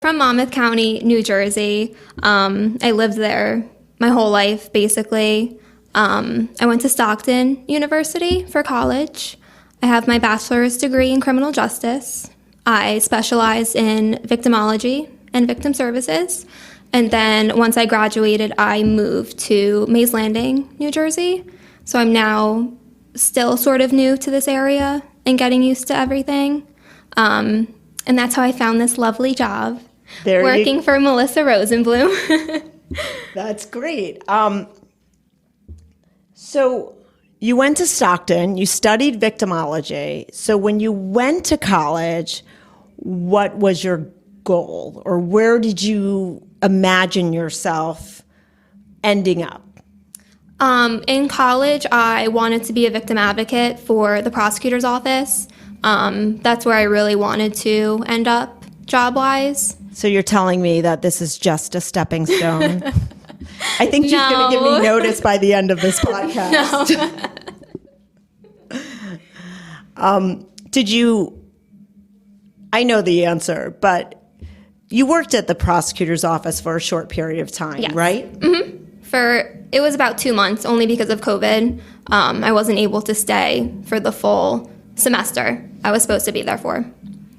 From Monmouth County, New Jersey. I lived there my whole life, basically. I went to Stockton University for college. I have my bachelor's degree in criminal justice. I specialize in victimology and victim services. And then once I graduated, I moved to Mays Landing, New Jersey. So I'm now still sort of new to this area and getting used to everything. And that's how I found this lovely job, working for Melissa Rosenblum. That's great. So you went to Stockton, you studied victimology. So when you went to college, what was your goal, or where did you imagine yourself ending up? In college, I wanted to be a victim advocate for the prosecutor's office. That's where I really wanted to end up job-wise. So you're telling me that this is just a stepping stone? I think she's going to give me notice by the end of this podcast. No. Did you, I know the answer, but you worked at the prosecutor's office for a short period of time, Yes. right? Mm-hmm. It was about 2 months, only because of COVID. I wasn't able to stay for the full semester I was supposed to be there for.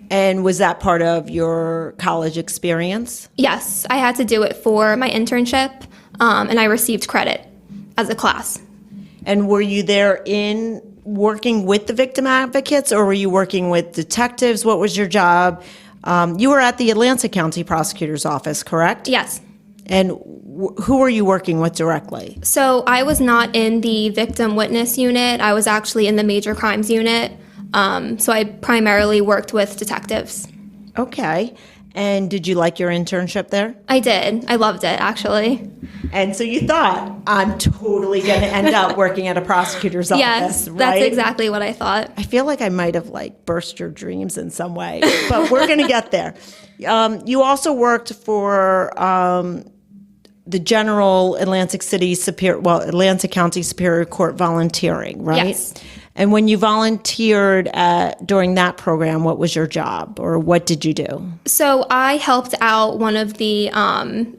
And was that part of your college experience? Yes, I had to do it for my internship, and I received credit as a class. And were you there in working with the victim advocates, or were you working with detectives? What was your job? You were at the Atlantic County Prosecutor's Office, correct? Yes. And who were you working with directly? So I was not in the victim witness unit. I was actually in the major crimes unit. So I primarily worked with detectives. Okay. And did you like your internship there? I did. I loved it, actually. And so you thought, I'm totally going to end up working at a prosecutor's Yes, office, right? that's exactly what I thought. I feel like I might have burst your dreams in some way, but we're going to get there. You also worked for the General Atlantic County Superior Court volunteering, right? Yes. And when you volunteered during that program, what was your job, or what did you do? So I helped out one of the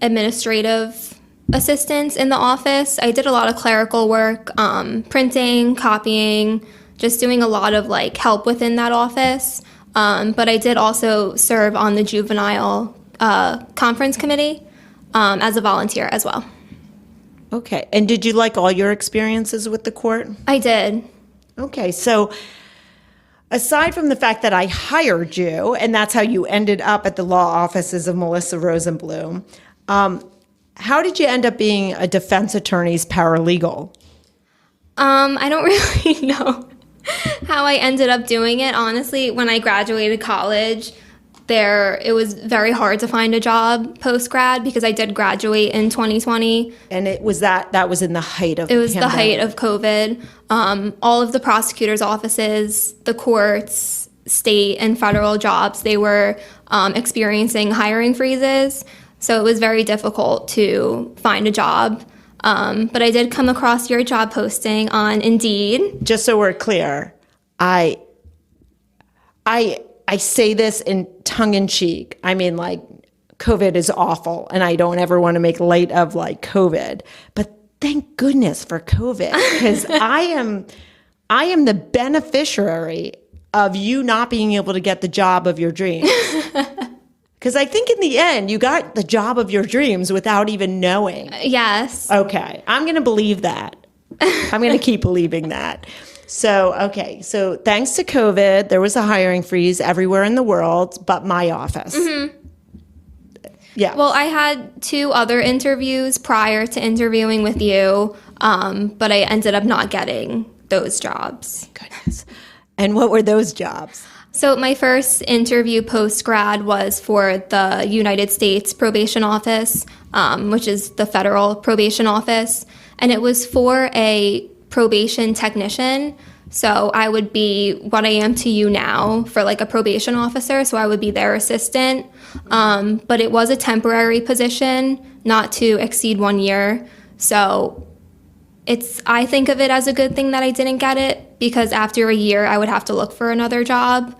administrative assistants in the office. I did a lot of clerical work, printing, copying, just doing a lot of help within that office. But I did also serve on the juvenile conference committee as a volunteer as well. Okay. And did you like all your experiences with the court? I did. Okay. So aside from the fact that I hired you, and that's how you ended up at the law offices of Melissa Rosenblum, how did you end up being a defense attorney's paralegal? I don't really know how I ended up doing it. Honestly, when I graduated college, it was very hard to find a job post-grad because I did graduate in 2020. And it was that was in the height of It was pandemic. the height of COVID. All of the prosecutors' offices, the courts, state and federal jobs, they were experiencing hiring freezes. So it was very difficult to find a job. But I did come across your job posting on Indeed. Just so we're clear, I say this in tongue-in-cheek. I mean, COVID is awful, and I don't ever want to make light of COVID. But thank goodness for COVID, because I am the beneficiary of you not being able to get the job of your dreams. Because I think in the end, you got the job of your dreams without even knowing. Yes. Okay, I'm going to believe that. I'm going to keep believing that. So, okay, so thanks to COVID, there was a hiring freeze everywhere in the world but my office. Mm-hmm. Yeah. Well, I had 2 other interviews prior to interviewing with you, but I ended up not getting those jobs. Goodness. And what were those jobs? So my first interview post-grad was for the United States Probation Office, which is the federal probation office, and it was for a probation technician. So I would be what I am to you now for a probation officer. So I would be their assistant. But it was a temporary position, not to exceed 1 year. So I think of it as a good thing that I didn't get it, because after a year I would have to look for another job.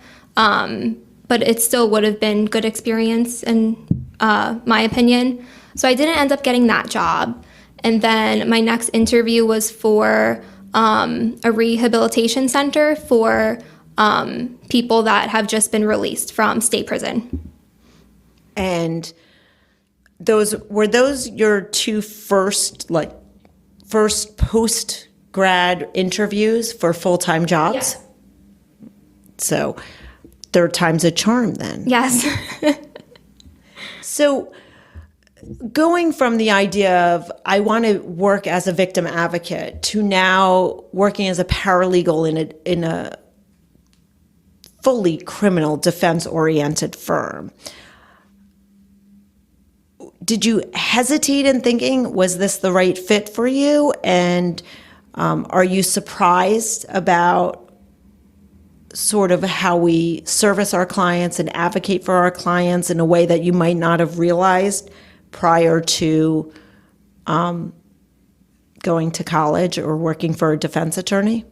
but it still would have been good experience in my opinion. So I didn't end up getting that job. And then my next interview was for a rehabilitation center for people that have just been released from state prison. And were those your two first post-grad interviews for full-time jobs? Yes. So third time's a charm then. Yes. So going from the idea of I want to work as a victim advocate to now working as a paralegal in a fully criminal defense-oriented firm, did you hesitate in thinking, was this the right fit for you? And are you surprised about sort of how we service our clients and advocate for our clients in a way that you might not have realized prior to going to college or working for a defense attorney?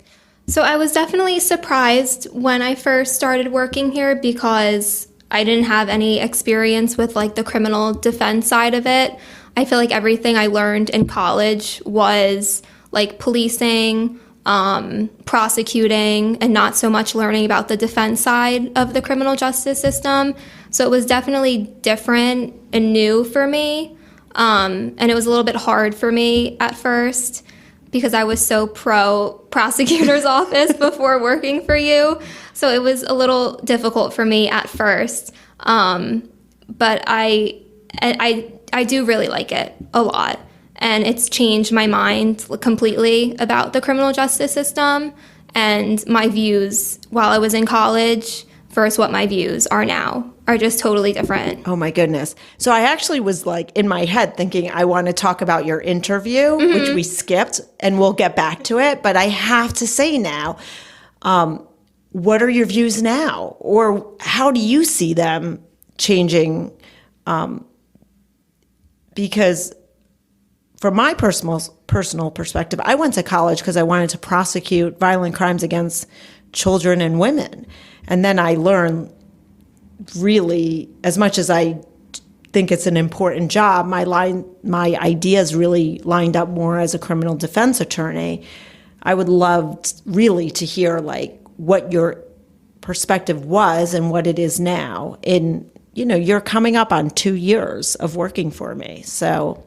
So I was definitely surprised when I first started working here because I didn't have any experience with like the criminal defense side of it. I feel like everything I learned in college was like policing, prosecuting, and not so much learning about the defense side of the criminal justice system. So it was definitely different and new for me. And it was a little bit hard for me at first because I was so pro prosecutor's office before working for you. So it was a little difficult for me at first. But I do really like it a lot. And it's changed my mind completely about the criminal justice system and my views while I was in college versus what my views are now are just totally different. Oh my goodness. So I actually was like in my head thinking I want to talk about your interview, which we skipped, and we'll get back to it. But I have to say now, what are your views now? Or how do you see them changing? Because from my personal perspective, I went to college because I wanted to prosecute violent crimes against children and women. And then I learned really, as much as I think it's an important job, my ideas really lined up more as a criminal defense attorney. I would love really to hear like what your perspective was and what it is now. You're coming up on 2 years of working for me, So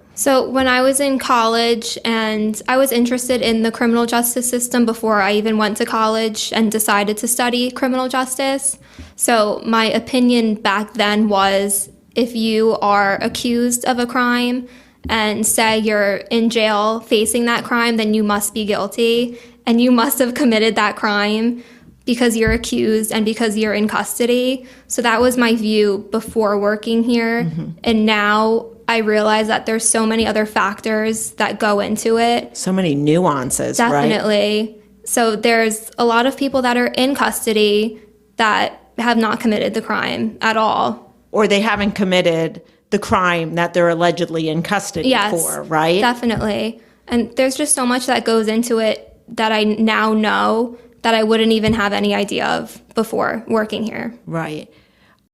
when I was in college and I was interested in the criminal justice system before I even went to college and decided to study criminal justice. So my opinion back then was if you are accused of a crime and say you're in jail facing that crime, then you must be guilty and you must have committed that crime because you're accused and because you're in custody. So that was my view before working here. And now I realize that there's so many other factors that go into it. So many nuances, Definitely. Right? So there's a lot of people that are in custody that have not committed the crime at all. Or they haven't committed the crime that they're allegedly in custody for, right? Definitely. And there's just so much that goes into it that I now know that I wouldn't even have any idea of before working here. Right.